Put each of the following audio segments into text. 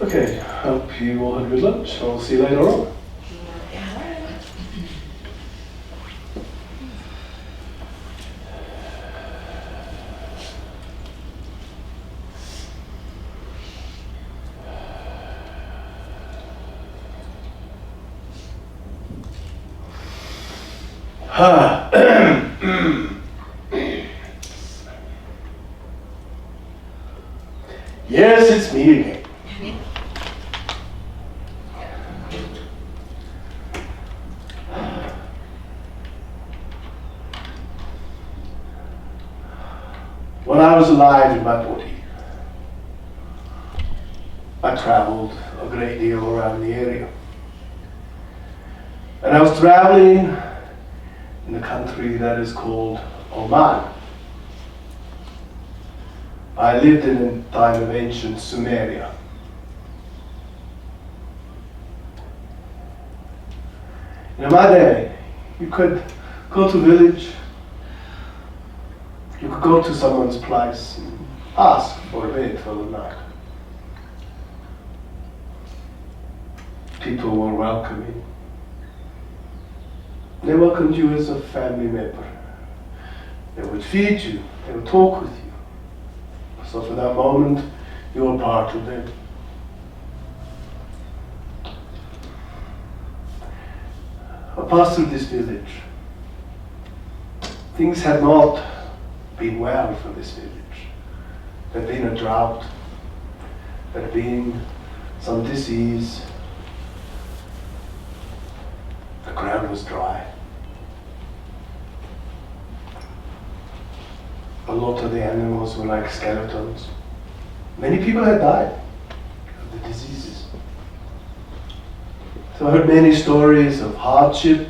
Okay, hope you all had a good lunch. I'll see you later on. Yes, it's me again. When I was alive in my body, I traveled a great deal around the area. And I was traveling in a country that is called Oman. I lived in a time of ancient Sumeria. In my day, you could go to a village, you could go to someone's place and ask for a bed for the night. People were welcoming. They welcomed you as a family member. They would feed you, they would talk with you. So for that moment, you were part of them. I passed through this village. Things had not been well for this village. There had been a drought. There had been some disease. The ground was dry. A lot of the animals were like skeletons. Many people had died of the diseases. So I heard many stories of hardship,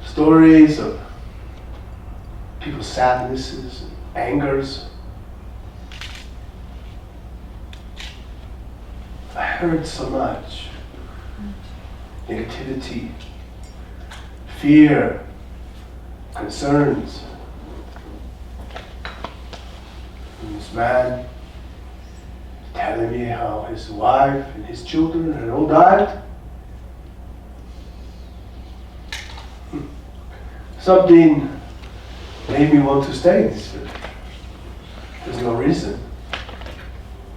stories of people's sadnesses and angers. I heard so much negativity, fear, concerns. And this man telling me how his wife and his children had all died. Something made me want to stay in this village. There's no reason,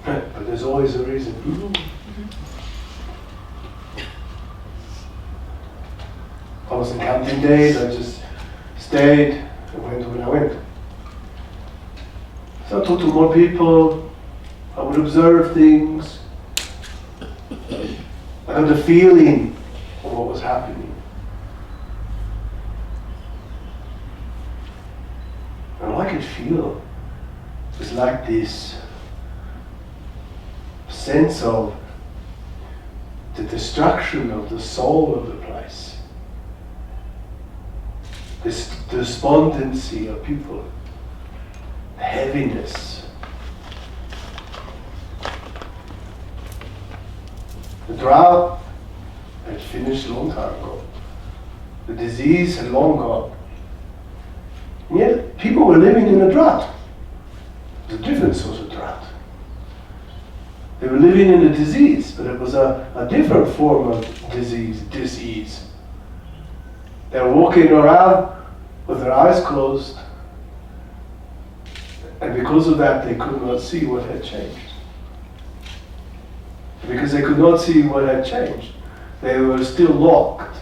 but there's always a reason. I wasn't counting days, I just stayed and went when I went. So I talked to more people, I would observe things. I got the feeling of what was happening. And all I could feel was like this sense of the destruction of the soul of the place. This despondency of people, the heaviness. The drought had finished a long time ago. The disease had long gone. And yet people were living in a drought. It was a different sort of drought. They were living in a disease, but it was a different form of disease. They were walking around with their eyes closed, and because of that they could not see what had changed. Because they could not see what had changed, they were still locked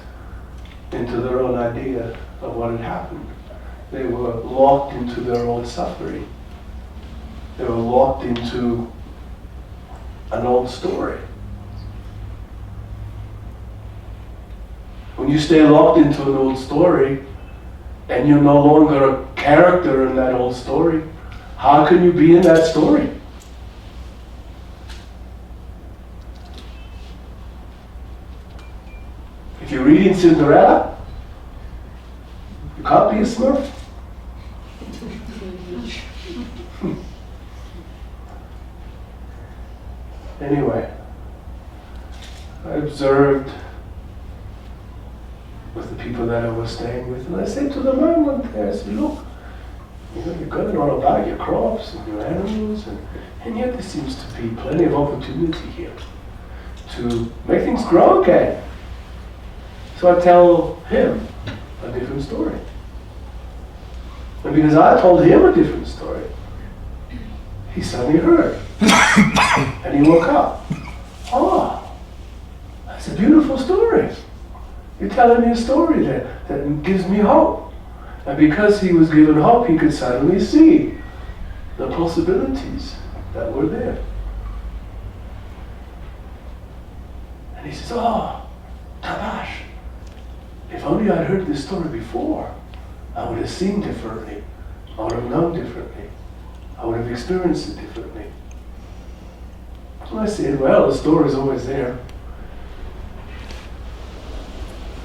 into their own idea of what had happened. They were locked into their own suffering. They were locked into an old story. When you stay locked into an old story and you're no longer a character in that old story, how can you be in that story? If you're reading Cinderella, you can't be a Smurf. Anyway, I observed with the people that I was staying with, and I said to the man one day, I said, look, You're going on about your crops and your animals, and yet there seems to be plenty of opportunity here to make things grow again. So I tell him a different story. And because I told him a different story, he suddenly heard. And he woke up. Oh, that's a beautiful story. You're telling me a story that gives me hope. And because he was given hope, he could suddenly see the possibilities that were there. And he says, oh, Tabaash, if only I'd heard this story before, I would have seen differently. I would have known differently. I would have experienced it differently. And I said, well, the story's always there.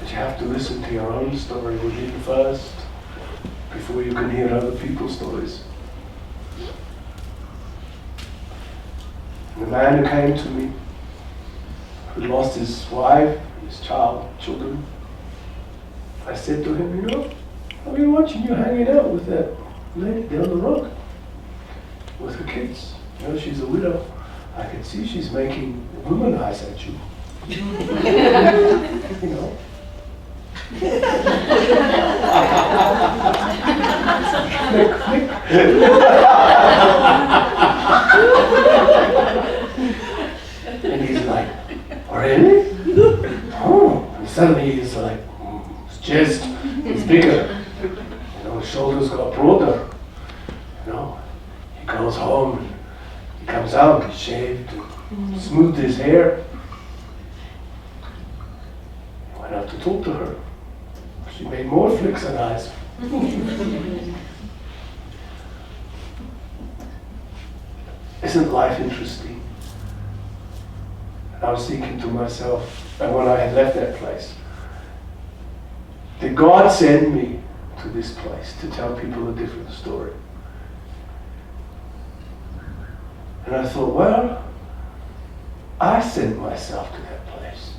But you have to listen to your own story within first, before you can hear other people's stories. And the man who came to me, who lost his wife, his children, I said to him, I've been watching you hanging out with that lady down the road with her kids. She's a widow. I can see she's making woman eyes at you. And he's like, really? Oh, and suddenly he's like, his chest is bigger. His shoulders got broader. He goes home and he comes out, he's shaved and smoothed his hair. He went out to talk to her. She made more flicks and eyes. Isn't life interesting? And I was thinking to myself, and when I had left that place, did God send me to this place to tell people a different story? And I thought, well, I sent myself to that place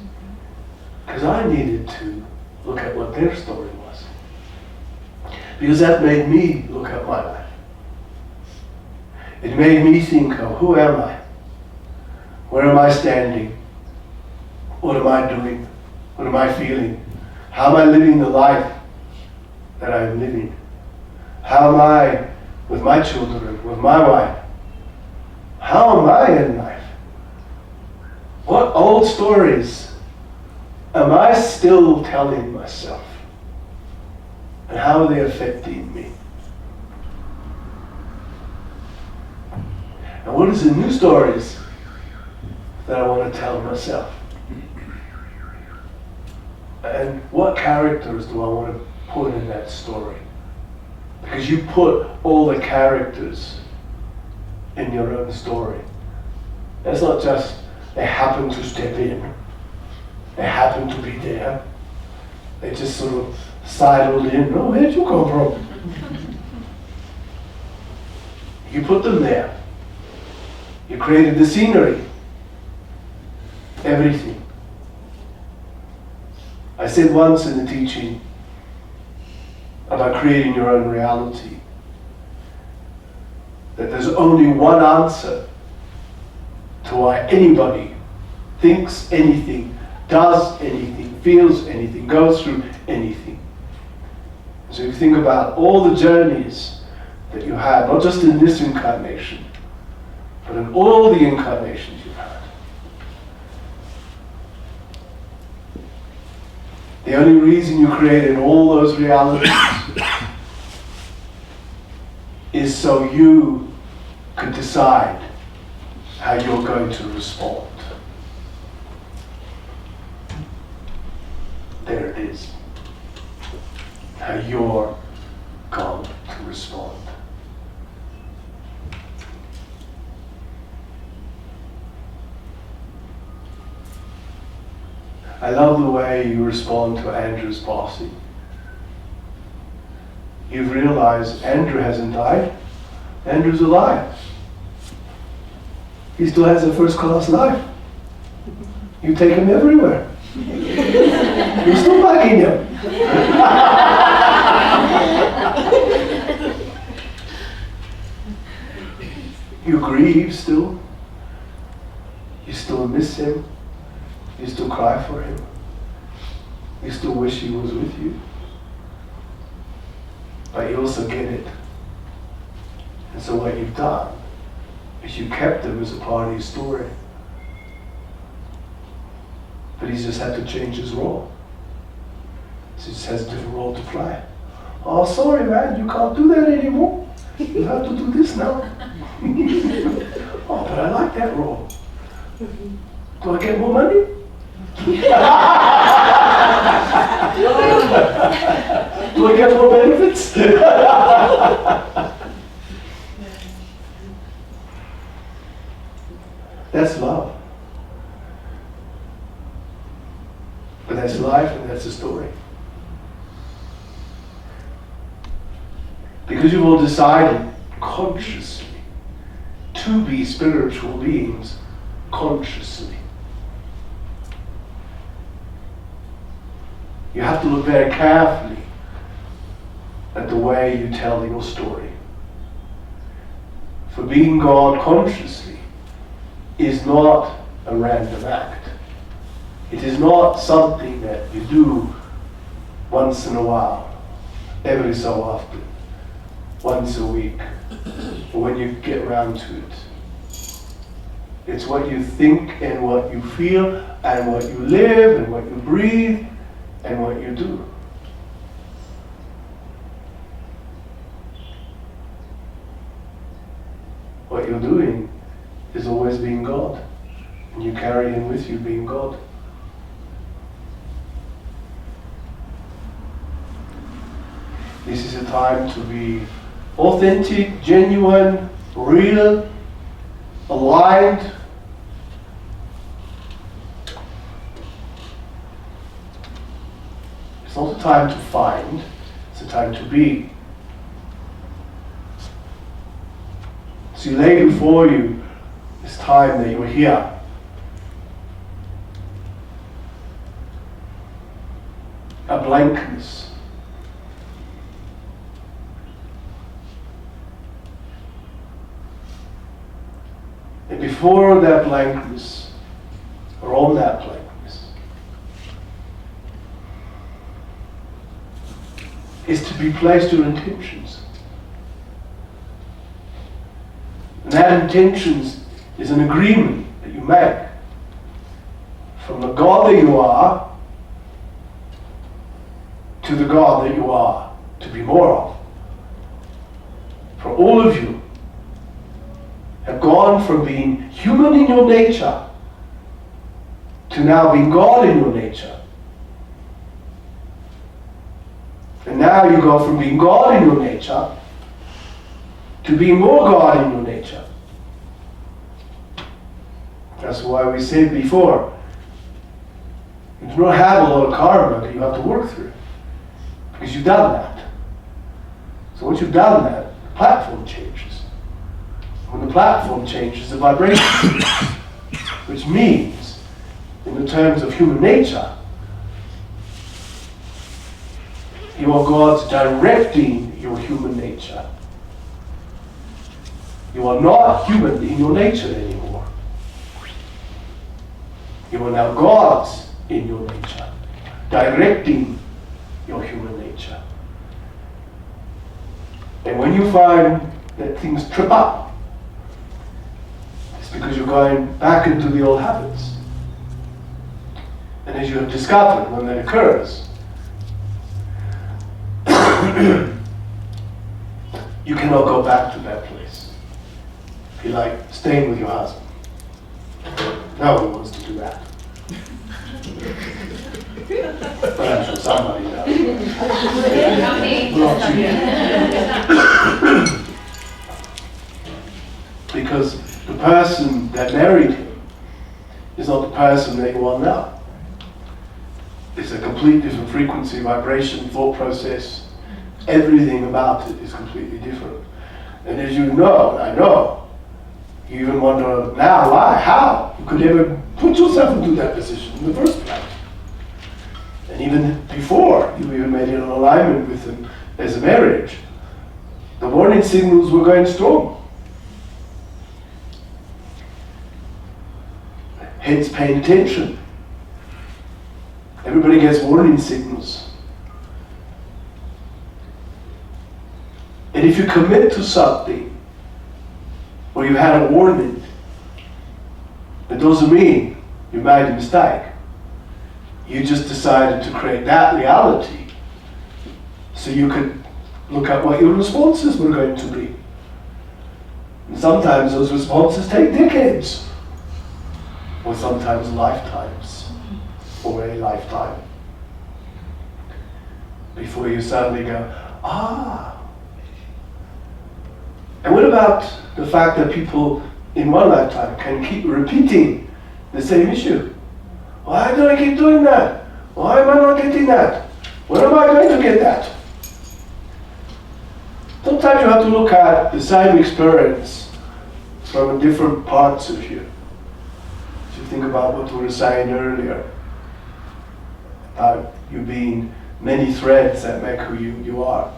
because I needed to look at what their story was, because that made me look at my life. It made me think of, who am I? Where am I standing? What am I doing? What am I feeling? How am I living the life that I'm living? How am I with my children, with my wife? How am I in life? What old stories am I still telling myself? And how are they affecting me? And what is the new stories that I want to tell myself? And what characters do I want to put in that story? Because you put all the characters in your own story. It's not just they happen to step in, they happen to be there, they just sort of sidled in. Oh, where'd you come from? You put them there. You created the scenery, everything. I said once in the teaching about creating your own reality that there's only one answer to why anybody thinks anything, does anything, feels anything, goes through anything. So you think about all the journeys that you had, not just in this incarnation, but in all the incarnations you've had. The only reason you created all those realities is so you could decide how you're going to respond. There it is. How you're going to respond. I love the way you respond to Andrew's passing. You've realized Andrew hasn't died. Andrew's alive. He still has a first-class life. You take him everywhere. You're still bugging him. You grieve still. You still miss him. You still cry for him. You still wish he was with you. But you also get it. And so what you've done is you kept him as a part of your story. But he's just had to change his role. So he just has a different role to play. Oh, sorry man, you can't do that anymore. You have to do this now. Oh, but I like that role. Do I get more money? Do I get more benefits? That's love. But that's life and that's the story. Because you've all decided consciously to be spiritual beings consciously. You have to look very carefully at the way you tell your story. For being God consciously is not a random act. It is not something that you do once in a while, every so often, once a week, or when you get around to it. It's what you think and what you feel and what you live and what you breathe and what you do. What you're doing is always being God, and you carry him with you being God. This is a time to be authentic, genuine, real, aligned. It's not a time to find, it's a time to be. So you lay before you this time that you're here. A blankness. And before that blankness, or on that blankness, is to be placed your intentions. And that intentions is an agreement that you make from the God that you are to the God that you are to be more of. For all of you have gone from being human in your nature to now being God in your nature. And now you go from being God in your nature to being more God in your nature. That's why we said before, you do not have a lot of karma that you have to work through, because you've done that. So once you've done that, the platform changes. When the platform changes, the vibration changes, which means, in the terms of human nature, you are God's directing your human nature. You are not human in your nature anymore. You are now God's in your nature, directing your human nature. And when you find that things trip up, it's because you're going back into the old habits. And as you have discovered, when that occurs, you cannot go back to that place. If you like staying with your husband, no one wants to do that. But I'm sure somebody does. Because the person that married him is not the person that you are now. It's a complete different frequency, vibration, thought process. Everything about it is completely different. And as you know, I know, you even wonder now why, how you could ever put yourself into that position in the first place. And even before you even made an alignment with him as a marriage, the warning signals were going strong. hence paying attention. Everybody gets warning signals. And if you commit to something, or you had a warning, it doesn't mean you made a mistake. You just decided to create that reality so you could look at what your responses were going to be. And sometimes those responses take decades, or sometimes lifetimes, or a lifetime, before you suddenly go, ah. And what about the fact that people in one lifetime can keep repeating the same issue? Why do I keep doing that? Why am I not getting that? When am I going to get that? Sometimes you have to look at the same experience from different parts of you. If you think about what we were saying earlier, about you being many threads that make who you are.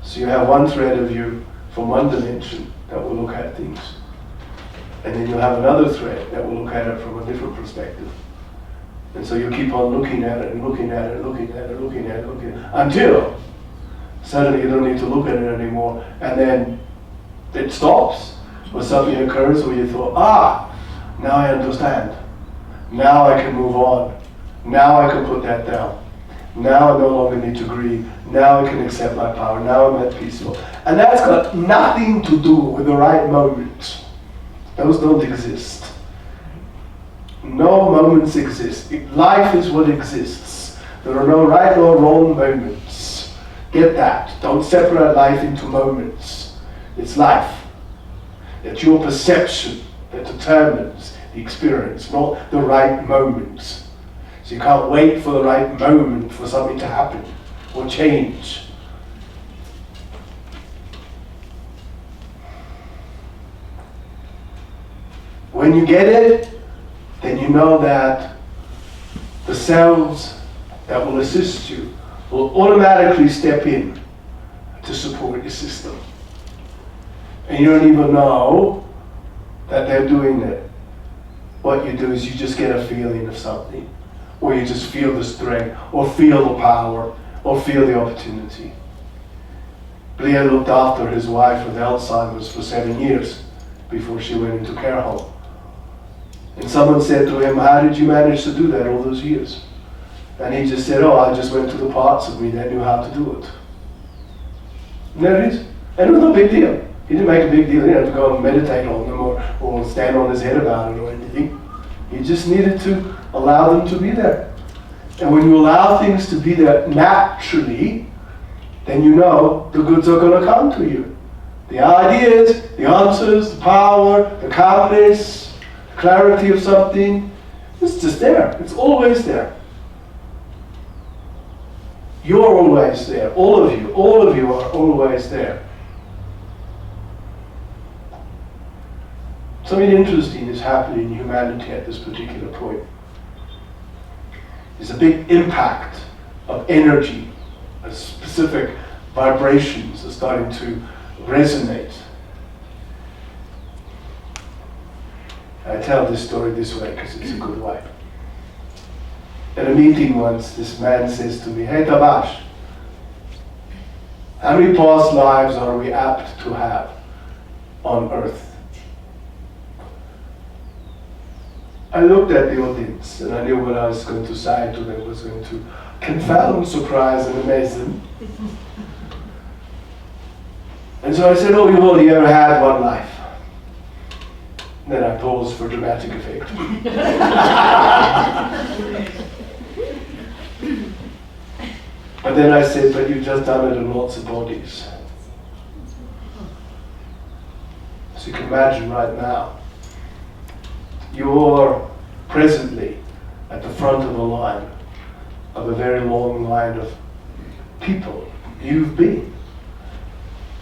So you have one thread of you from one dimension that will look at things. And then you'll have another thread that will look at it from a different perspective. And so you keep on looking at it and looking at it, looking at it, looking at it, looking at it, until suddenly you don't need to look at it anymore. And then it stops, or something occurs where you thought, now I understand. Now I can move on. Now I can put that down. Now I no longer need to grieve. Now I can accept my power. Now I'm at peaceful. And that's got nothing to do with the right moment. Those don't exist. No moments exist. Life is what exists. There are no right or wrong moments. Get that. Don't separate life into moments. It's life. It's your perception that determines the experience, not the right moment. So you can't wait for the right moment for something to happen or change. When you get it, then you know that the cells that will assist you will automatically step in to support your system. And you don't even know that they're doing it. What you do is you just get a feeling of something, or you just feel the strength, or feel the power, or feel the opportunity. Blair looked after his wife with Alzheimer's for 7 years before she went into care home. And someone said to him, how did you manage to do that all those years? And he just said, I just went to the parts of me that knew how to do it. And there it is. And it was no big deal. He didn't make a big deal. He didn't have to go and meditate on them or stand on his head about it or anything. He just needed to allow them to be there. And when you allow things to be there naturally, then you know the goods are going to come to you. The ideas, the answers, the power, the calmness, clarity of something, it's just there. It's always there. You're always there. All of you are always there. Something interesting is happening in humanity at this particular point. There's a big impact of energy, specific vibrations are starting to resonate. I tell this story this way because it's a good way. At a meeting once, this man says to me, "Hey Tabaash, how many past lives are we apt to have on earth?" I looked at the audience and I knew what I was going to say to them was going to confound, surprise and amaze them. And so I said, "Oh, you've only ever had one life." And then I paused for dramatic effect. But then I said, "But you've just done it in lots of bodies." So you can imagine right now, you're presently at the front of a line, of a very long line of people you've been.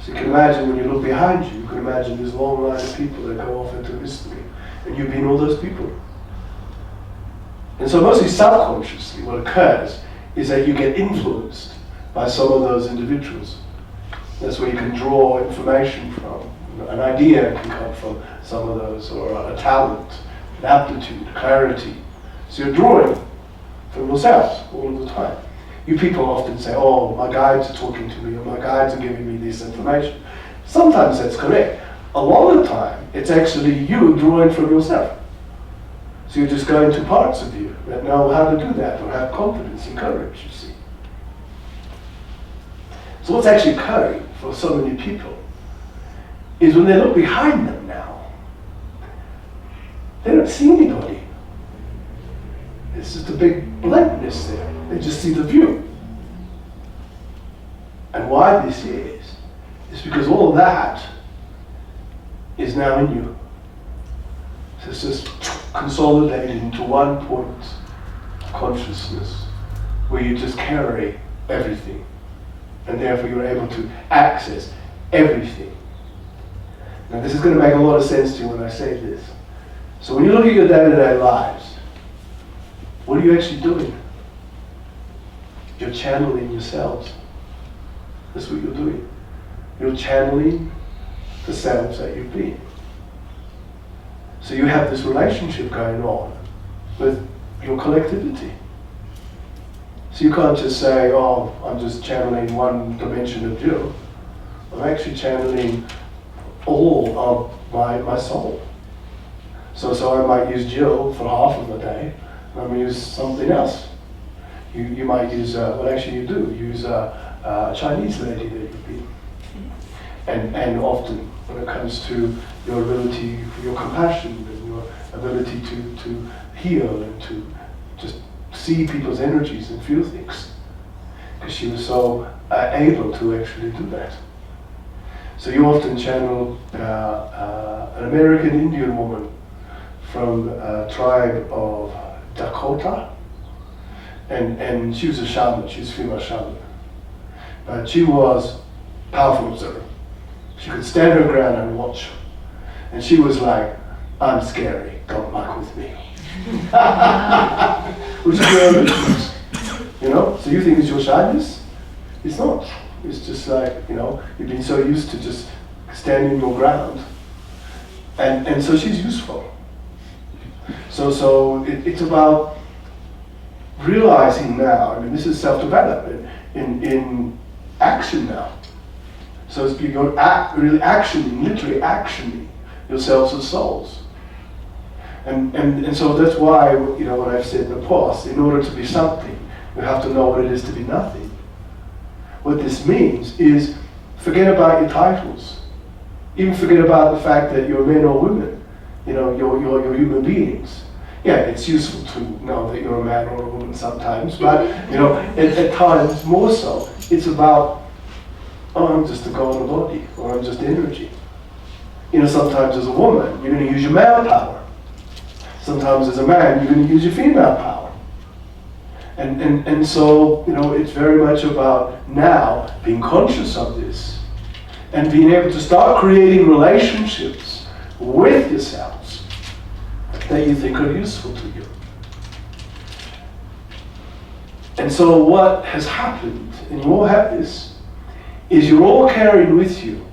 So you can imagine when you look behind you, you can imagine this long line of people that go off into history, and you've been all those people. And so mostly subconsciously what occurs is that you get influenced by some of those individuals. That's where you can draw information from. An idea can come from some of those, or a talent, and aptitude, clarity. So you're drawing from yourselves all of the time. You people often say, oh, my guides are talking to me, or my guides are giving me this information. Sometimes that's correct. A lot of the time, it's actually you drawing from yourself. So you're just going to parts of you that know how to do that, or have confidence and courage, you see. So what's actually occurring for so many people is when they look behind them now, they don't see anybody. It's just a big blankness there. They just see the view. And why this is because all of that is now in you. So it's just consolidated into one point of consciousness where you just carry everything. And therefore you're able to access everything. Now this is going to make a lot of sense to you when I say this. So when you look at your day-to-day lives, what are you actually doing? You're channeling yourselves. That's what you're doing. You're channeling the selves that you've been. So you have this relationship going on with your collectivity. So you can't just say, oh, I'm just channeling one dimension of you. I'm actually channeling all of my soul. So I might use Jill for half of the day, and I'm going to use something else. You might use, well actually you do, use a Chinese lady that you've been. And often when it comes to your ability, your compassion, and your ability to heal and to just see people's energies and feel things, because she was so able to actually do that. So you often channel an American Indian woman from a tribe of Dakota, and she was a shaman, she was a female shaman. But she was a powerful observer. She could stand her ground and watch. And she was like, I'm scary, don't muck with me. Which is your abilities, you know? So you think it's your shyness? It's not. It's just like, you know, you've been so used to just standing your ground. And so she's useful. So it's about realizing now, I mean, this is self-development in action now. So it's you're really actioning, literally actioning yourselves as souls. And so that's why, you know, what I've said in the past, in order to be something, you have to know what it is to be nothing. What this means is forget about your titles. Even forget about the fact that you're men or women. You know, you're human beings. Yeah, it's useful to know that you're a man or a woman sometimes, but you know, at times more so, it's about, oh, I'm just a golden body, or I'm just energy. You know, sometimes as a woman, you're going to use your male power. Sometimes as a man, you're going to use your female power. And so, you know, it's very much about now being conscious of this and being able to start creating relationships with yourselves that you think are useful to you. And so what has happened, and you all have this, is you're all carrying with you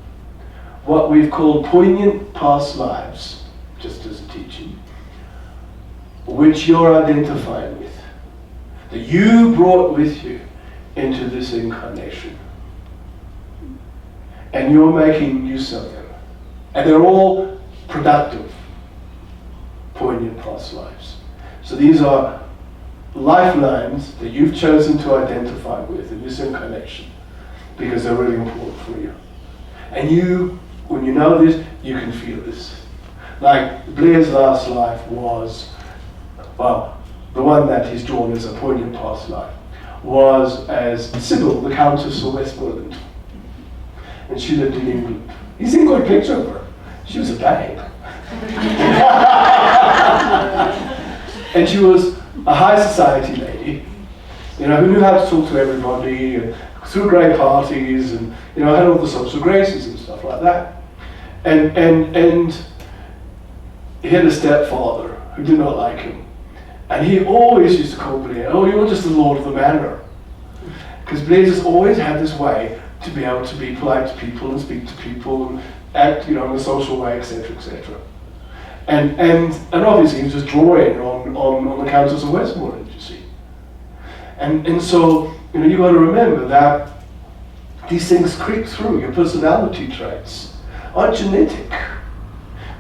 what we've called poignant past lives, just as a teaching, which you're identifying with, that you brought with you into this incarnation. And you're making use of them. And they're all productive, poignant past lives. So these are lifelines that you've chosen to identify with in this incarnation because they're really important for you. And you, when you know this, you can feel this. Like Blair's last life was, well, the one that he's drawn as a poignant past life was as Sybil, the Countess of Westmoreland. And she lived in England. He's in a good picture of her. She was a babe. And she was a high society lady, you know, who knew how to talk to everybody and threw great parties and, you know, had all the social graces and stuff like that. And he had a stepfather who did not like him. And he always used to call Blair, oh, you're just the lord of the manor. Because Blair just always had this way to be able to be polite to people and speak to people and act, you know, in a social way, etc., etc. And obviously he's just drawing on the Countess of Westmoreland, you see. And so, you've got to remember that these things creep through. Your personality traits aren't genetic.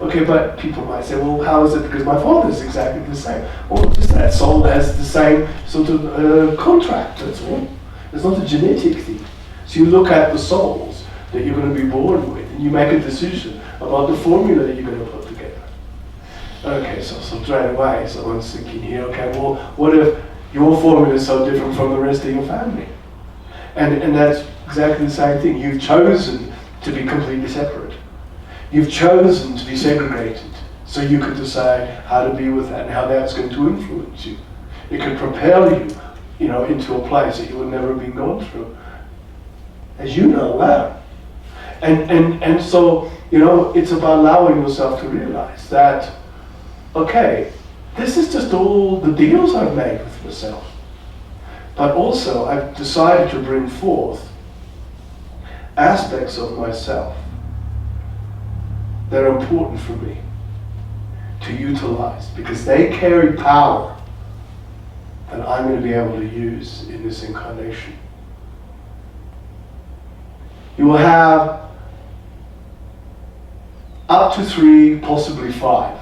Okay, but people might say, well, how is it? Because my father is exactly the same. Well, just that soul has the same sort of contract, that's all. It's not a genetic thing. So you look at the souls that you're going to be born with, and you make a decision about the formula that you're going to put together. Okay, so straight away, someone's thinking here, okay, well, what if your formula is so different from the rest of your family? And that's exactly the same thing. You've chosen to be completely separate. You've chosen to be segregated, so you could decide how to be with that and how that's going to influence you. It could propel you, into a place that you would never have been gone through, as you know well. And so, it's about allowing yourself to realize that, okay, this is just all the deals I've made with myself. But also, I've decided to bring forth aspects of myself that are important for me to utilize, because they carry power that I'm going to be able to use in this incarnation. You will have up to 3, possibly 5.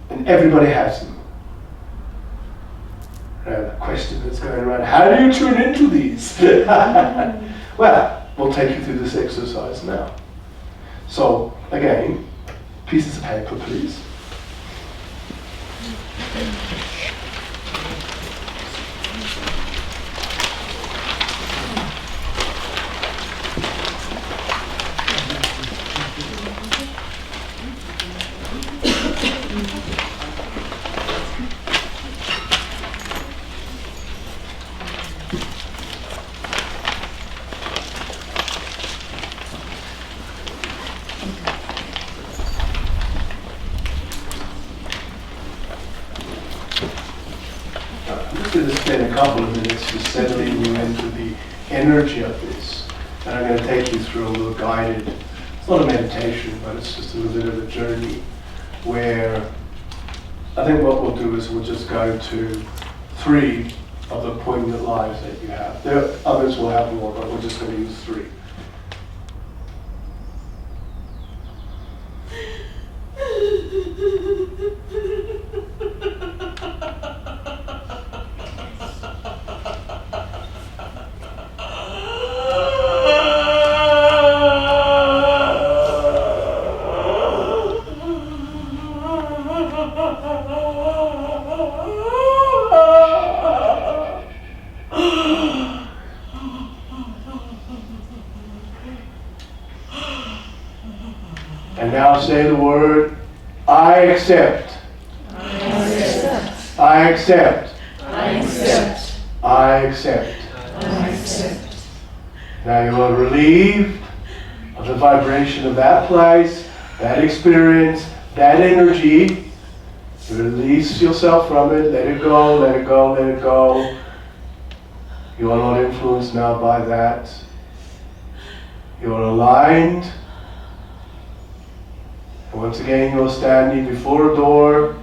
And everybody has them. The question that's going around, how do you tune into these? Well, we'll take you through this exercise now. So, again, pieces of paper, please. Couple of minutes just settling you into the energy of this. And I'm going to take you through a little guided, it's not a meditation, but it's just a little bit of a journey where I think what we'll do is we'll just go to 3 of the poignant lives that you have. Others will have more, but we're just going to use 3. And now say the word, I accept. I accept. I accept. I accept. I accept. I accept. Now you are relieved of the vibration of that place, that experience, that energy. You release yourself from it, let it go, let it go, let it go. You are not influenced now by that. You are aligned. And once again, you're standing before a door.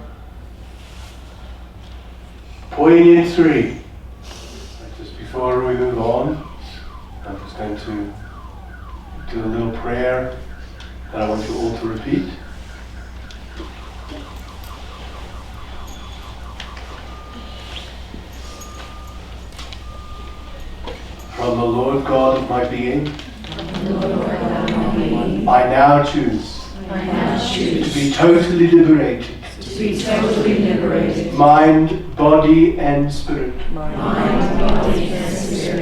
Poignant 3. Just before we move on, I'm just going to do a little prayer that I want you all to repeat. From the Lord God of my being, I now choose to be totally liberated. Mind, body, and spirit.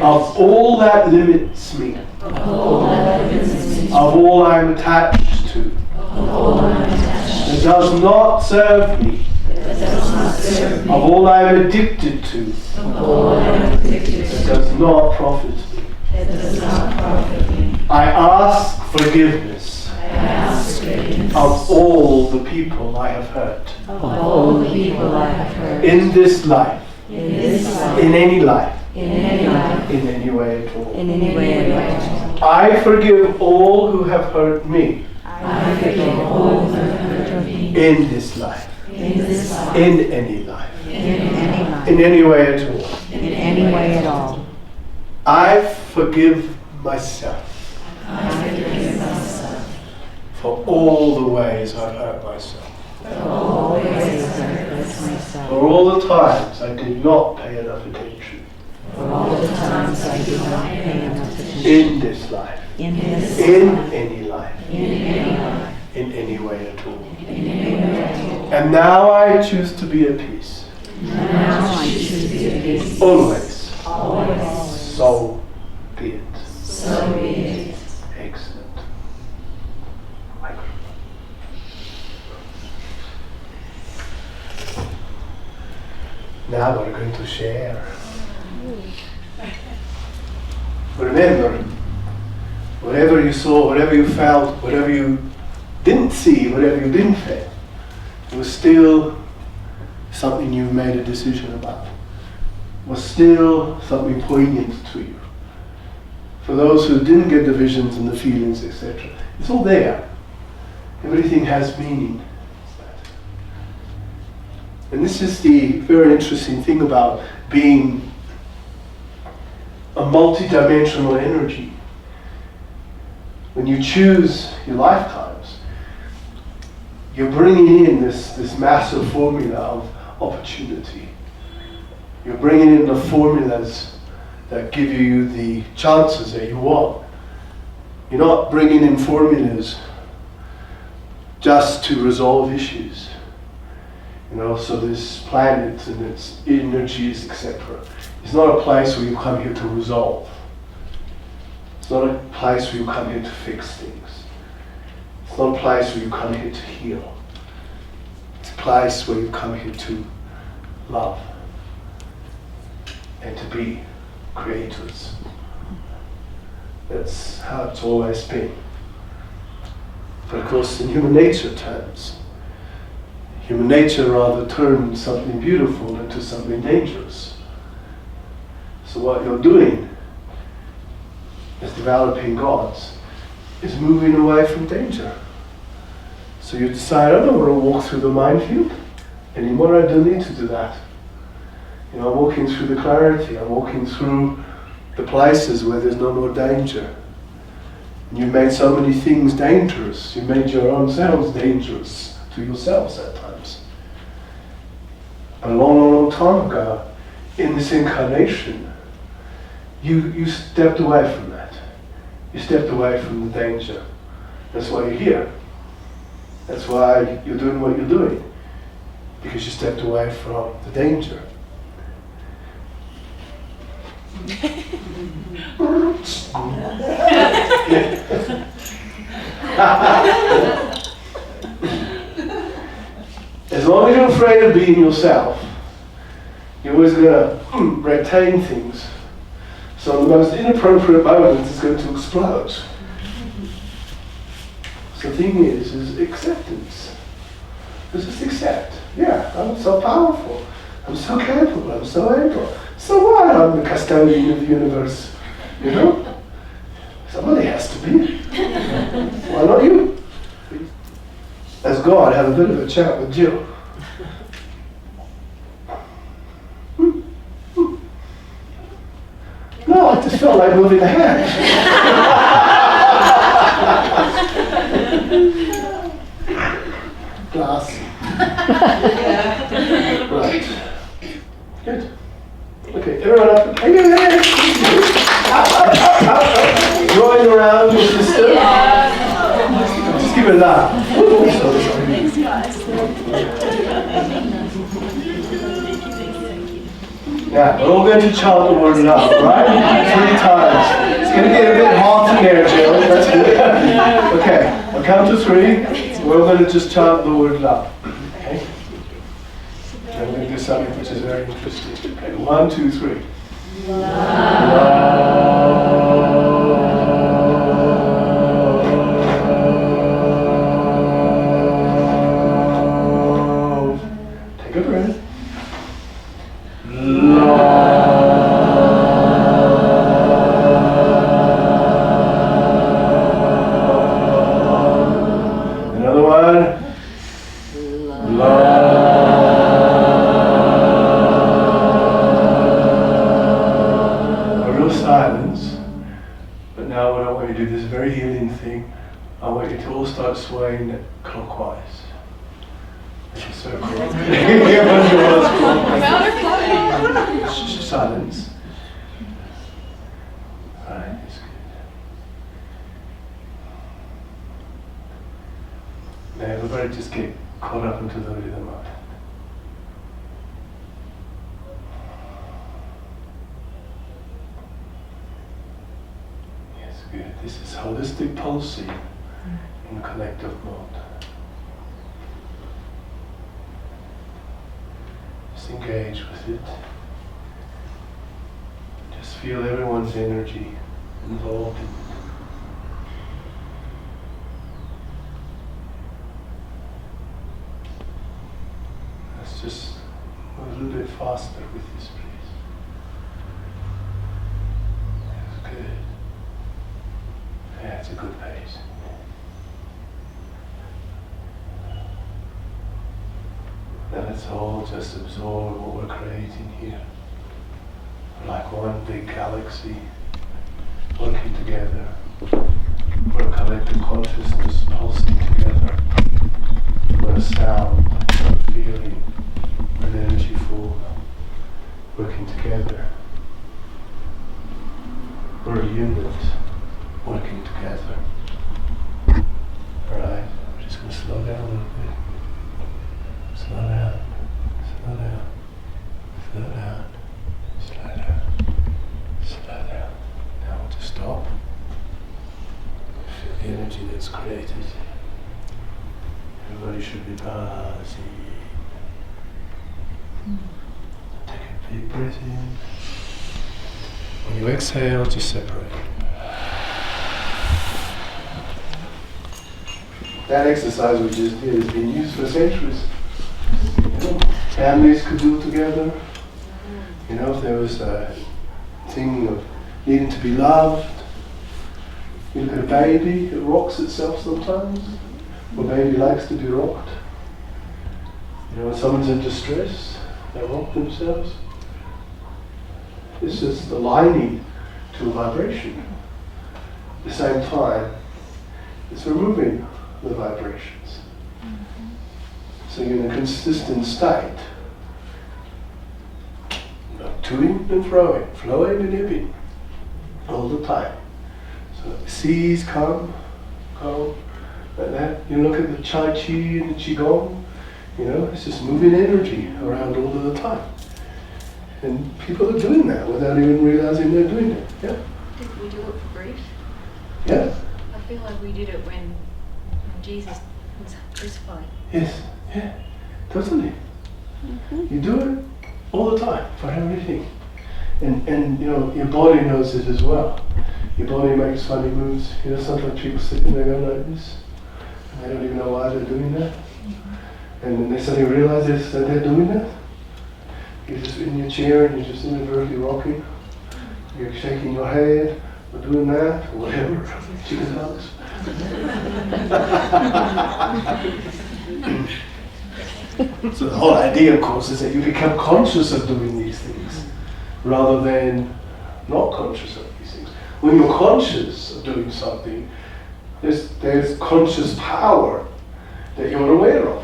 Of all that limits me. Of all I'm attached to. That does not serve me. Of all I'm addicted to. That does not profit me. I ask forgiveness. Of all the people I have hurt. In this life. In any life. In any way at all. I forgive all who have hurt me. I forgive all who have hurt me. In this life. In this life. In any life. In any life. In any way at all. In any way at all. I forgive myself. I forgive myself. For all the ways I've hurt myself. For all the ways I hurt myself. For all the times I did not pay enough attention. For all the times I did not pay enough attention. In this life. In this In life. any life. In any life. In any way at all. In any way at all. And now I choose to be at peace. Now I choose to be at peace. Always. Always. So be it. So be it. Excellent. Now we're going to share. Remember, whatever you saw, whatever you felt, whatever you didn't see, whatever you didn't feel, it was still something you made a decision about. It was still something poignant to you. For those who didn't get the visions and the feelings, etc., it's all there. Everything has meaning. And this is the very interesting thing about being a multi-dimensional energy. When you choose your lifetimes, you're bringing in this massive formula of opportunity. You're bringing in the formulas that give you the chances that you want. You're not bringing in formulas just to resolve issues. So this planet and its energies, etc. It's not a place where you come here to resolve. It's not a place where you come here to fix things. It's not a place where you come here to heal. It's a place where you come here to love and to be creators. That's how it's always been. But of course, in human nature terms, human nature rather turns something beautiful into something dangerous. So what you're doing as developing gods is moving away from danger. So you decide, I don't want to walk through the minefield anymore, I don't need to do that. I'm walking through the clarity, I'm walking through the places where there's no more danger. And you've made so many things dangerous, you made your own selves dangerous to yourselves at times. A long, long, long time ago, in this incarnation, you stepped away from that. You stepped away from the danger. That's why you're here. That's why you're doing what you're doing. Because you stepped away from the danger. As long as you're afraid of being yourself, you're always going to retain things. So the most inappropriate moment is going to explode. So the thing is acceptance. Just accept. Yeah, I'm so powerful. I'm so capable. I'm so able. So what? I'm the custodian of the universe. Somebody has to be. Why not you? As God, have a bit of a chat with Jill. No, I just felt like moving the hand. Glass. Right. Good. Okay, everyone up. Rolling around your sister. Just give it a laugh. Thanks, guys. Yeah, we're all going to chant the word love, right? 3 times. It's going to get a bit hot in there, Jill. That's good. Okay, I'll count to 3. We're all going to just chant the word love. Okay? I'm going to do something which is very interesting. Okay, 1, 2, 3. Love. Take a breath. way clockwise. It's a circle. Silence. Right, it's good. Now everybody just get caught up into the rhythm of it. Yes, good. This is holistic pulsing in collective mode. Just engage with it. Just feel everyone's energy involved in it. Let's just move a little bit faster with this, please. That's good. Yeah, it's a good pace. Now let's all just absorb what we're creating here. Like one big galaxy working together. We're a collective consciousness pulsing together. We're a sound, a feeling, an energy form working together. We're a unit working together. Alright, we're just going to slow down a little bit. Slow down, slow down, slow down, slow down, slow down. Now we'll just stop. Feel the energy that's created. Everybody should be buzzing. Take a big breath in. When you exhale, just separate. That exercise we just did has been used for centuries. Families could do it together. You know, if there was a thing of needing to be loved. You look at a baby, it rocks itself sometimes. A baby likes to be rocked. You know, when someone's in distress, they rock themselves. It's just aligning to a vibration. At the same time, it's removing the vibrations. So you're in a consistent state. Toing and froing, flowing and ebbing, all the time. So the seas come, like that. You look at the Tai Chi and the Qigong, you know, it's just moving energy around all of the time. And people are doing that without even realizing they're doing it. Yeah? Did we do it for grief? Yeah? I feel like we did it when Jesus was crucified. Yes, yeah, totally. You do it all the time for everything. And you know, your body knows it as well. Your body makes funny moves. You know, sometimes people sit and they go like this. And they don't even know why they're doing that. And then they suddenly realize that they're doing that. You're just in your chair and you're just inadvertently rocking. You're shaking your head or doing that or whatever. Chicken hugs. So the whole idea, of course, is that you become conscious of doing these things rather than not conscious of these things. When you're conscious of doing something, there's conscious power that you're aware of.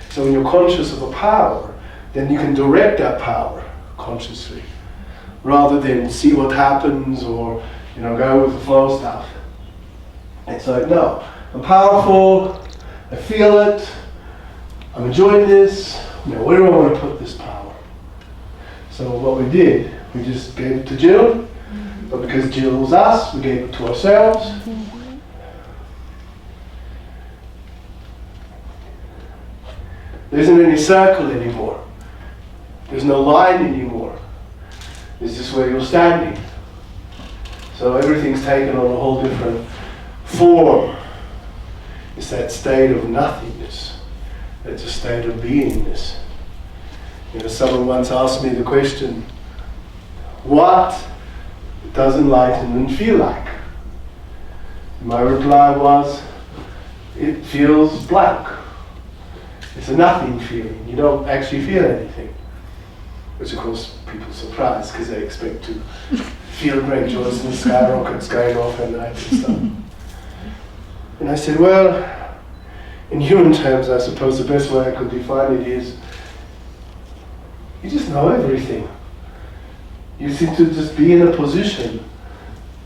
So when you're conscious of a power, then you can direct that power consciously rather than see what happens or, you know, go with the flow stuff. It's like, no, I'm powerful, I feel it, I'm enjoying this, now where do I want to put this power? So what we did, we just gave it to Jill, but because Jill was us, we gave it to ourselves. There isn't any circle anymore. There's no line anymore. It's just where you're standing. So everything's taken on a whole different form. It's that state of nothingness. It's a state of beingness. You know, someone once asked me the question, what does enlightenment feel like? My reply was, it feels blank. It's a nothing feeling. You don't actually feel anything. Which of course people are surprised because they expect to feel great joys and skyrockets going off at night and stuff. And I said, well, In human terms, I suppose the best way I could define it is, you just know everything. You seem to just be in a position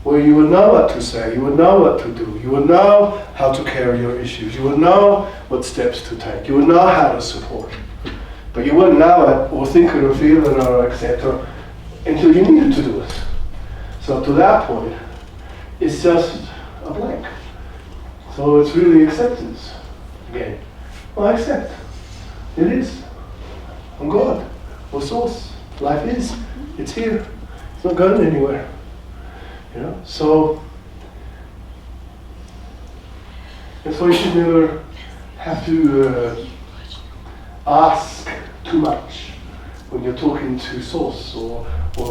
where you would know what to say, you would know what to do, you would know how to carry your issues, you would know what steps to take, you would know how to support. But you wouldn't know it, or think it, or feel it, or accept it, until you needed to do it. So to that point, it's just a blank. So it's really acceptance again. Well, I accept. It is. I'm God, or source. Life is. It's here. It's not going anywhere. You know? So you should never have to ask too much when you're talking to source or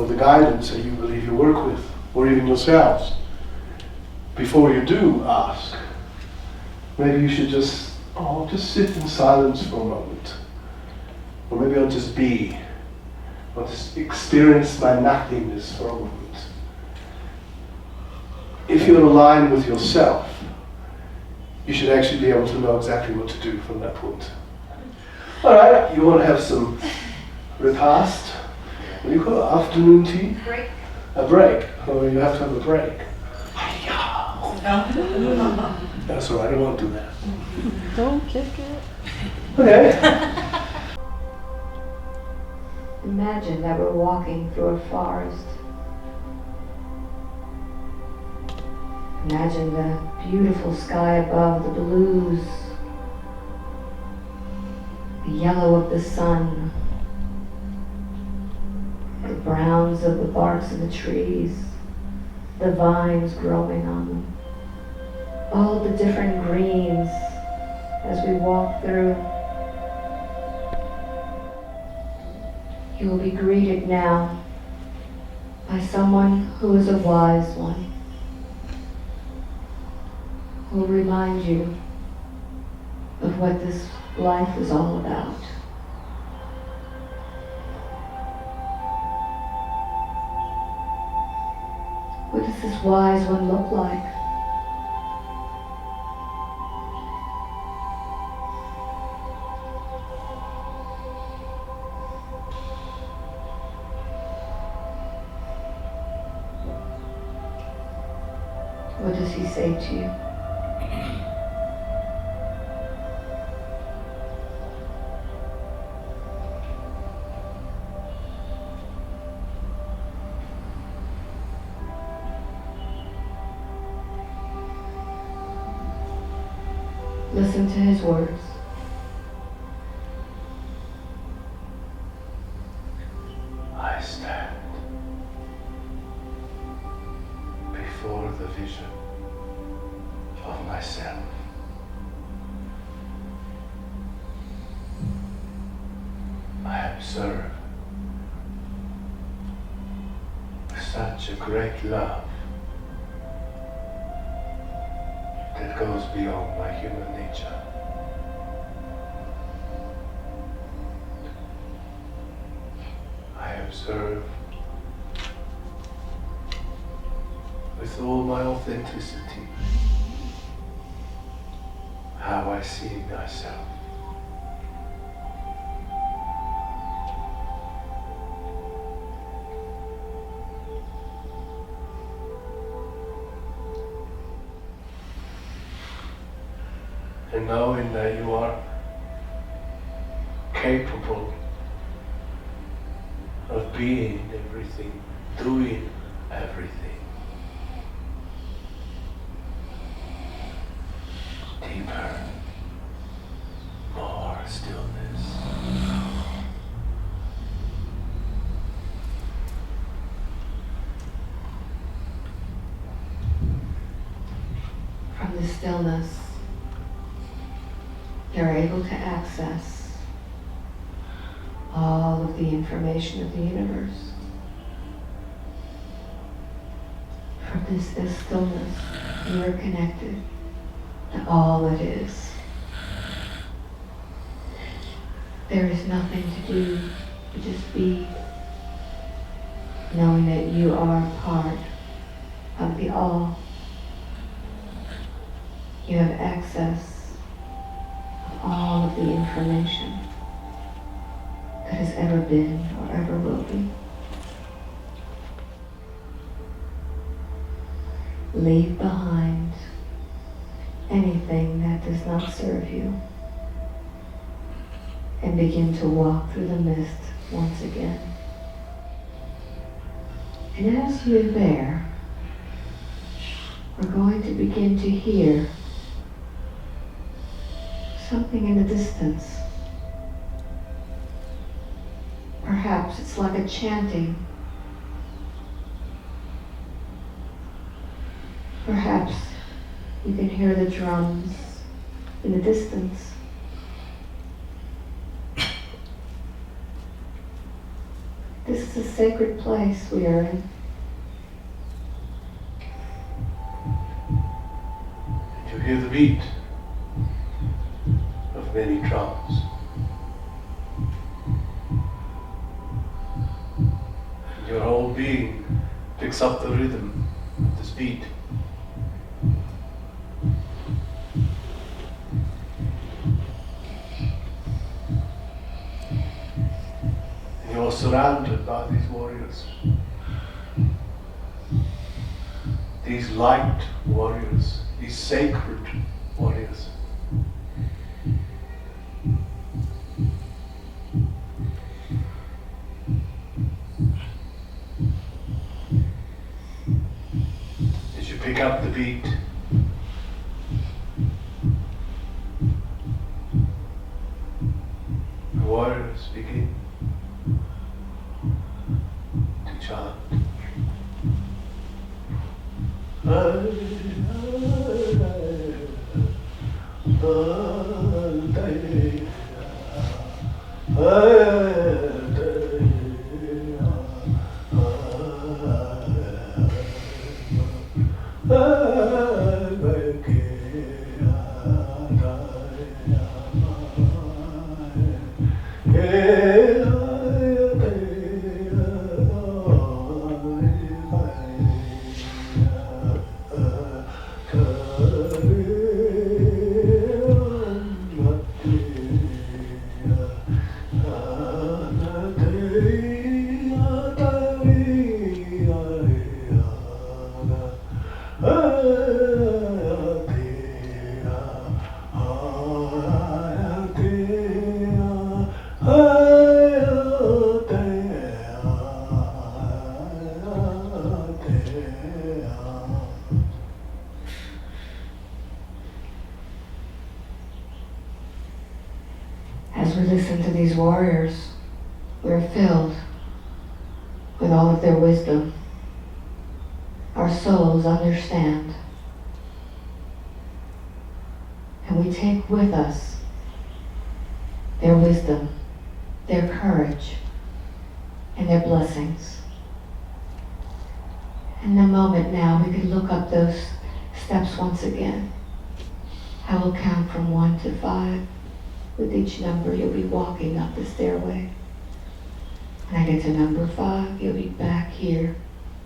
the guidance that you believe you work with, or even yourselves. Before you do ask, maybe you should just sit in silence for a moment. Or maybe I'll just be. I'll just experience my nothingness for a moment. If you're aligned with yourself, you should actually be able to know exactly what to do from that point. Alright, you want to have some repast? What do you call it? Afternoon tea? Break. A break. Oh, you have to have a break. That's all right, I won't do that. Don't kick it. Okay. Imagine that we're walking through a forest. Imagine the beautiful sky above, the blues, the yellow of the sun, the browns of the barks of the trees, the vines growing on them, all the different greens as we walk through. You will be greeted now by someone who is a wise one, who will remind you of what this life is all about. What does this wise one look like? What does he say to you? Listen to his words. I stand before the vision of myself. I observe such a great love that goes beyond my human nature. I observe with all my authenticity how I see myself. And knowing that you are capable of being everything, doing everything. Deeper, more stillness. From the stillness, you're able to access all of the information of the universe. From this stillness, you are connected to all that is. There is nothing to do but just be, knowing that you are part of the all. You have access transformation that has ever been or ever will be. Leave behind anything that does not serve you and begin to walk through the mist once again. And as you're there, we're going to begin to hear something in the distance. Perhaps it's like a chanting. Perhaps you can hear the drums in the distance. This is a sacred place we are in. You hear the beat of many drums. Your whole being picks up the rhythm of this beat. And you're surrounded by these warriors. These light warriors, these sacred warriors. As you pick up the beat, the warriors begin to chant. As we listen to these warriors, we're filled with all of their wisdom. Our souls understand. And we take with us their wisdom, their courage, and their blessings. In a moment now, we can look up those steps once again. I will count from 1 to 5. With each number, you'll be walking up the stairway. When I get to number 5, you'll be back here,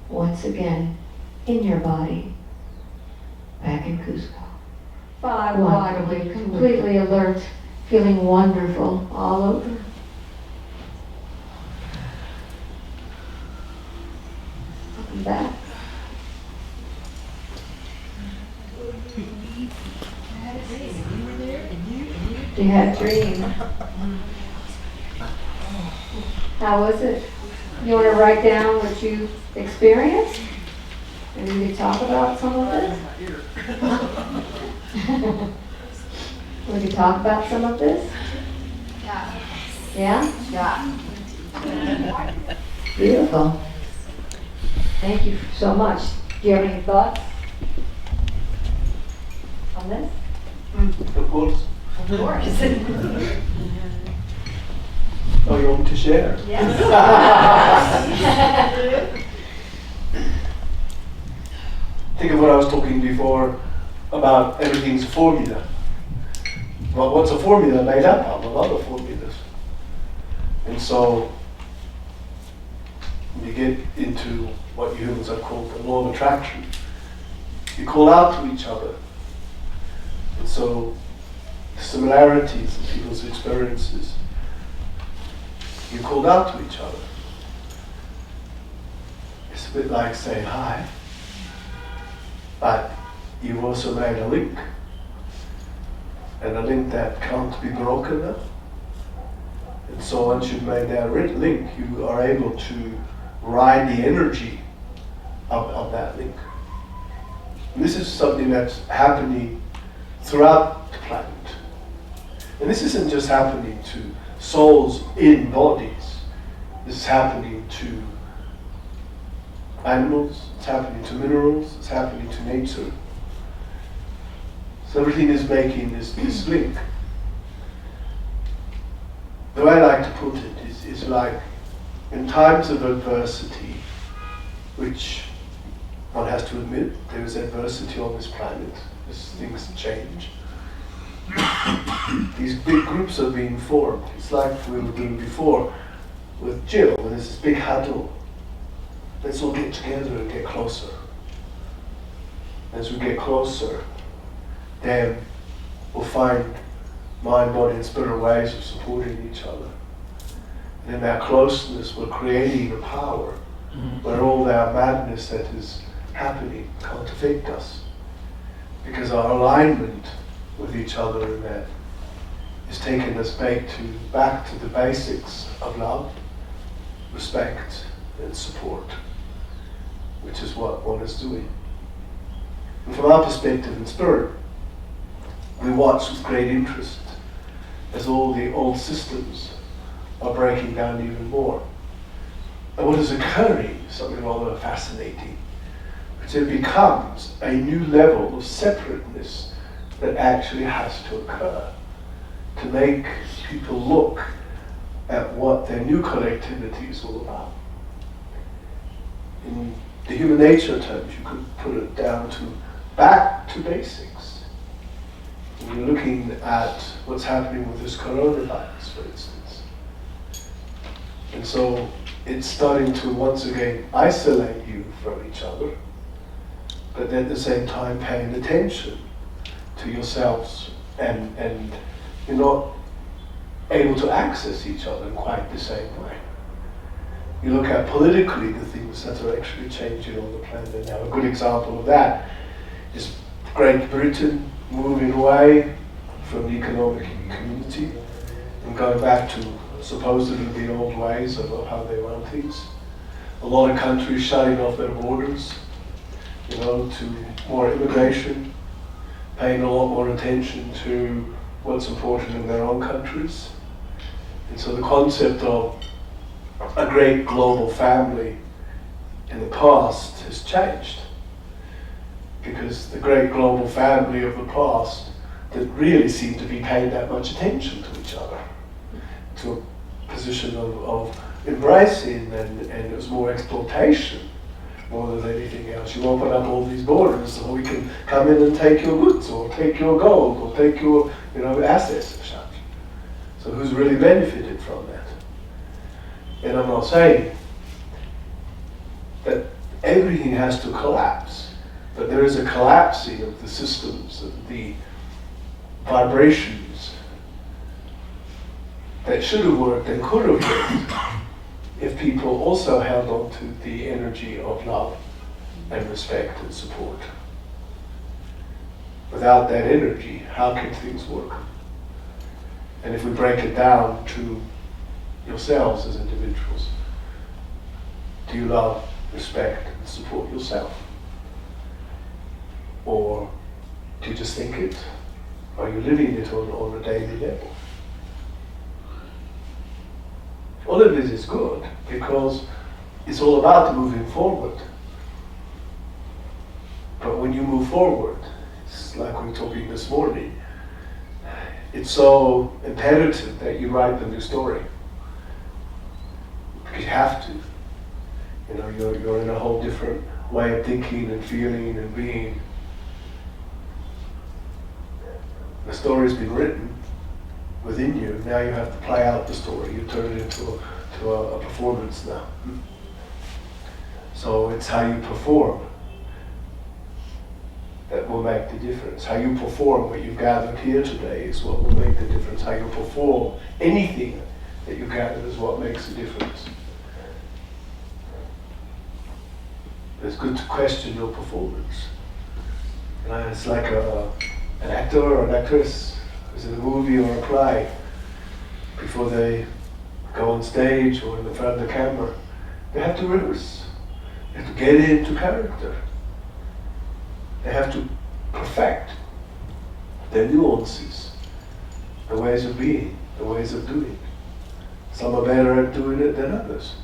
once again, in your body, back in Cusco. 5, wide, completely alert, feeling wonderful all over. Welcome back. You had a dream. How was it? You want to write down what you experienced? Maybe we could talk about some of this? We could talk about some of this? Yeah? Yeah. Beautiful. Thank you so much. Do you have any thoughts on this? Of course. Of course. Oh, you want to share? Yes. Think of what I was talking before about everything's a formula. Well, what's a formula made up of? A lot of formulas. And so when you get into what humans are called the law of attraction, you call out to each other. And so the similarities in people's experiences. You called out to each other. It's a bit like saying hi, but you've also made a link, and a link that can't be broken now. And so once you've made that link, you are able to ride the energy of that link. And this is something that's happening throughout the planet. And this isn't just happening to souls in bodies. This is happening to animals, it's happening to minerals, it's happening to nature. So everything is making this link. The way I like to put it is like in times of adversity, which one has to admit there is adversity on this planet as things change. These big groups are being formed. It's like we were doing before with Jill, when there's this big huddle. Let's all get together and get closer. As we get closer, then we'll find mind, body and spirit ways of supporting each other. And in that closeness, we're creating a power where all that madness that is happening can't affect us. Because our alignment with each other in that is taking us back to the basics of love, respect and support, which is what one is doing. And from our perspective in spirit, we watch with great interest as all the old systems are breaking down even more. And what is occurring is something rather fascinating, which it becomes a new level of separateness that actually has to occur to make people look at what their new collectivity is all about. In the human nature terms, you could put it down to back to basics. When you're looking at what's happening with this coronavirus, for instance. And so it's starting to once again isolate you from each other, but at the same time paying attention to yourselves, and you're not able to access each other in quite the same way. You look at politically the things that are actually changing on the planet now. A good example of that is Great Britain moving away from the economic community and going back to supposedly the old ways of how they run things. A lot of countries shutting off their borders, to more immigration, paying a lot more attention to what's important in their own countries. And so the concept of a great global family in the past has changed, because the great global family of the past didn't really seem to be paying that much attention to each other, to a position of embracing, and it was more exploitation more than anything else. You open up all these borders so we can come in and take your goods, or take your gold, or take your assets and such. So who's really benefited from that? And I'm not saying that everything has to collapse, but there is a collapsing of the systems, of the vibrations that should have worked and could have worked if people also held on to the energy of love and respect and support. Without that energy, how can things work? And if we break it down to yourselves as individuals, do you love, respect and support yourself? Or do you just think it? Are you living it on a daily level? All of this is good, because it's all about moving forward. But when you move forward, it's like we were talking this morning, it's so imperative that you write the new story. Because you have to. You're in a whole different way of thinking and feeling and being. The story's been written within you. Now you have to play out the story. You turn it into a performance now. So it's how you perform that will make the difference. How you perform what you've gathered here today is what will make the difference. How you perform anything that you gathered is what makes the difference. It's good to question your performance. It's like an actor or an actress who's in a movie or a play. Before they go on stage or in front of the camera, they have to rehearse. They have to get into character. They have to perfect their nuances, the ways of being, the ways of doing. Some are better at doing it than others.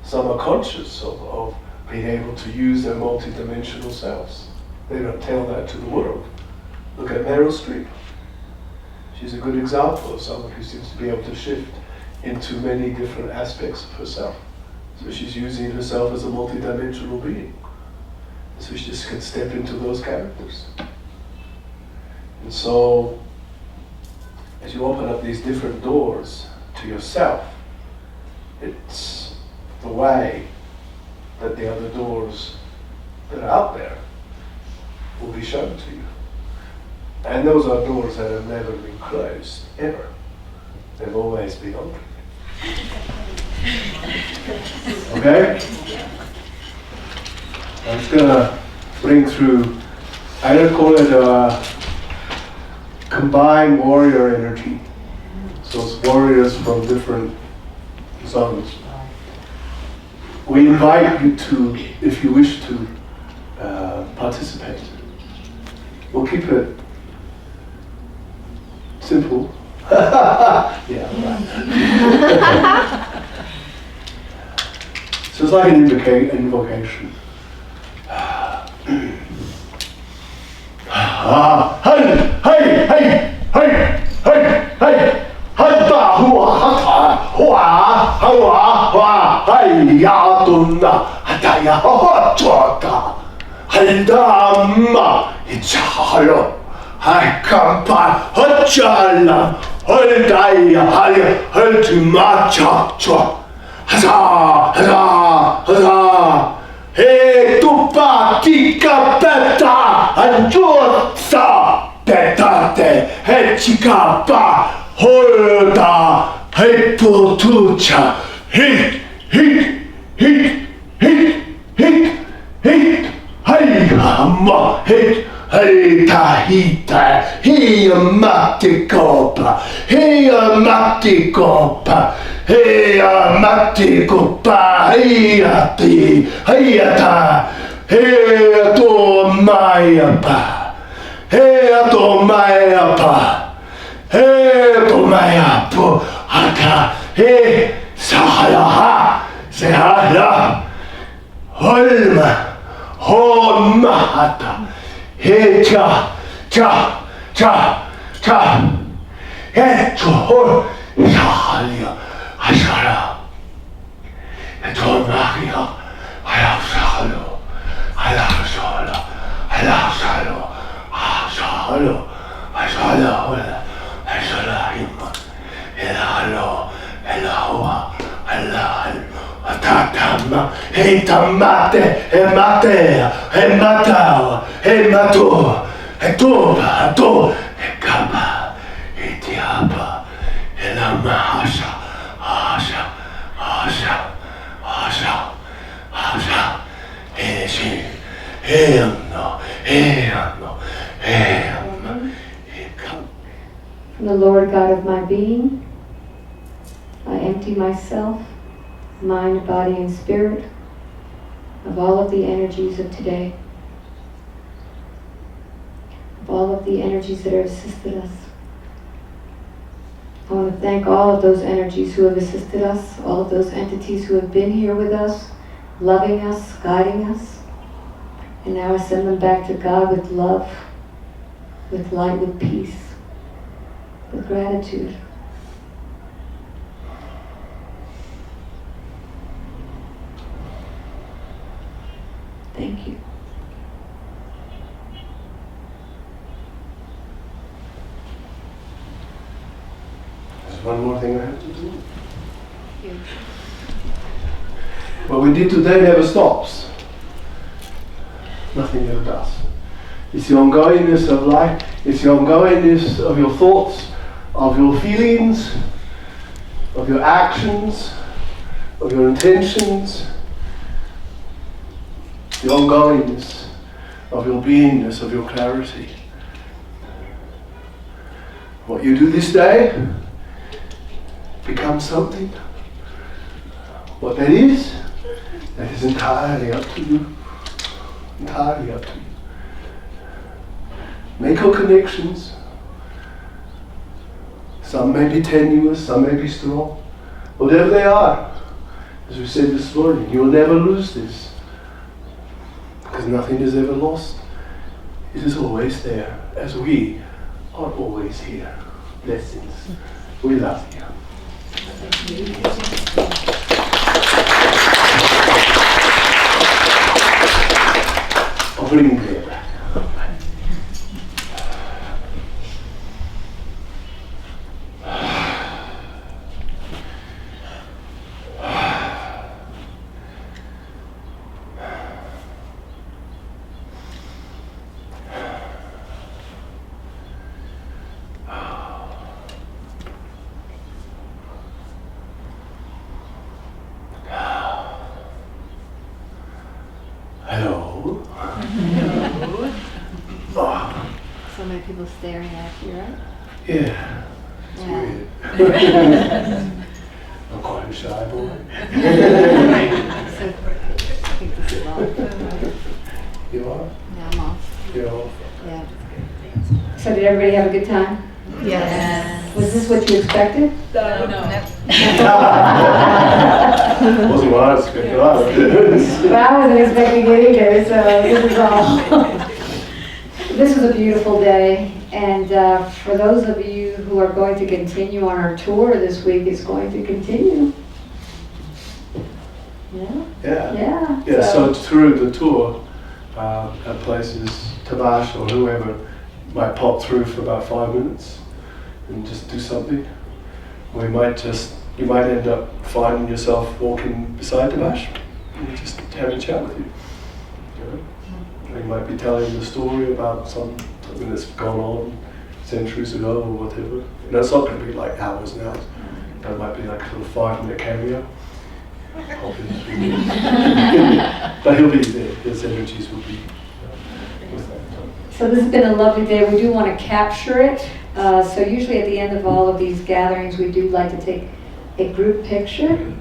Some are conscious of being able to use their multidimensional selves. They don't tell that to the world. Look at Meryl Streep. She's a good example of someone who seems to be able to shift into many different aspects of herself. So she's using herself as a multidimensional being. So she just can step into those characters. And so, as you open up these different doors to yourself, it's the way that the other doors that are out there will be shown to you. And those are doors that have never been closed, ever. They've always been open. Okay? I'm just going to bring through, I don't call it a combined warrior energy. So it's warriors from different zones. We invite you to, if you wish to, participate. We'll keep it simple. Yeah, right. So it's like an invocation. Hey, tu patica peta, angiozza, petate, e cicapa, holda, e potuccia, hit, hey, ma, hit, hey, tahita, hey, maticopa, hey, maticopa. Hey, maticopa, hey, ati, hey, ata, hey, to my pa, hey, to my pa, hey, to my po, ata, hey, sahala, sahala, holma, hata, hey, cha, hey, to, sahalia. Ashara, and told Maria, I love Salo, I love Salo, I love Salo, Salo, I Salo, I Salo him, Hello, hello, Tatama, hey tamate, hey matea, hey matao, hey mato, hey toba, to, hey kaba, hey tiaba, hey la mahasha. From the Lord God of my being, I empty myself, mind, body, and spirit of all of the energies of today, of all of the energies that have assisted us. I want to thank all of those energies who have assisted us, all of those entities who have been here with us, loving us, guiding us. And now I send them back to God with love, with light, with peace, with gratitude. Thank you. There's one more thing I have to do. What we did today never stops. Nothing ever does. It's the ongoingness of life, it's the ongoingness of your thoughts, of your feelings, of your actions, of your intentions, the ongoingness of your beingness, of your clarity. What you do this day becomes something. What that is entirely up to you. Entirely up to you. Make your connections. Some may be tenuous, some may be strong. Whatever they are, as we said this morning, you will never lose this. Because nothing is ever lost. It is always there, as we are always here. Blessings. We love you. I'll bring you there back. Hello. So many people staring at you, right? Yeah. It's Yeah. weird. I'm quite a shy boy. So, I think this is all. You are? Yeah, I'm off. You're off. Yeah. So did everybody have a good time? Yes. Was this what you expected? No. Wasn't what I was expecting either. Well, I wasn't expecting it either, so this is all. This was a beautiful day, and for those of you who are going to continue on our tour this week, it's going to continue. Yeah? Yeah. Yeah. So through the tour, at places, Tabaash or whoever might pop through for about 5 minutes and just do something. Or you might end up finding yourself walking beside Tabaash and just having a chat with you. You know? Or you might be telling the story about something that's gone on centuries ago or whatever. You know, it's not going to be like hours and hours. It might be like a little 5-minute cameo. But he'll be there. His energies will be with that. So this has been a lovely day. We do want to capture it. So usually at the end of all of these gatherings, we do like to take a group picture.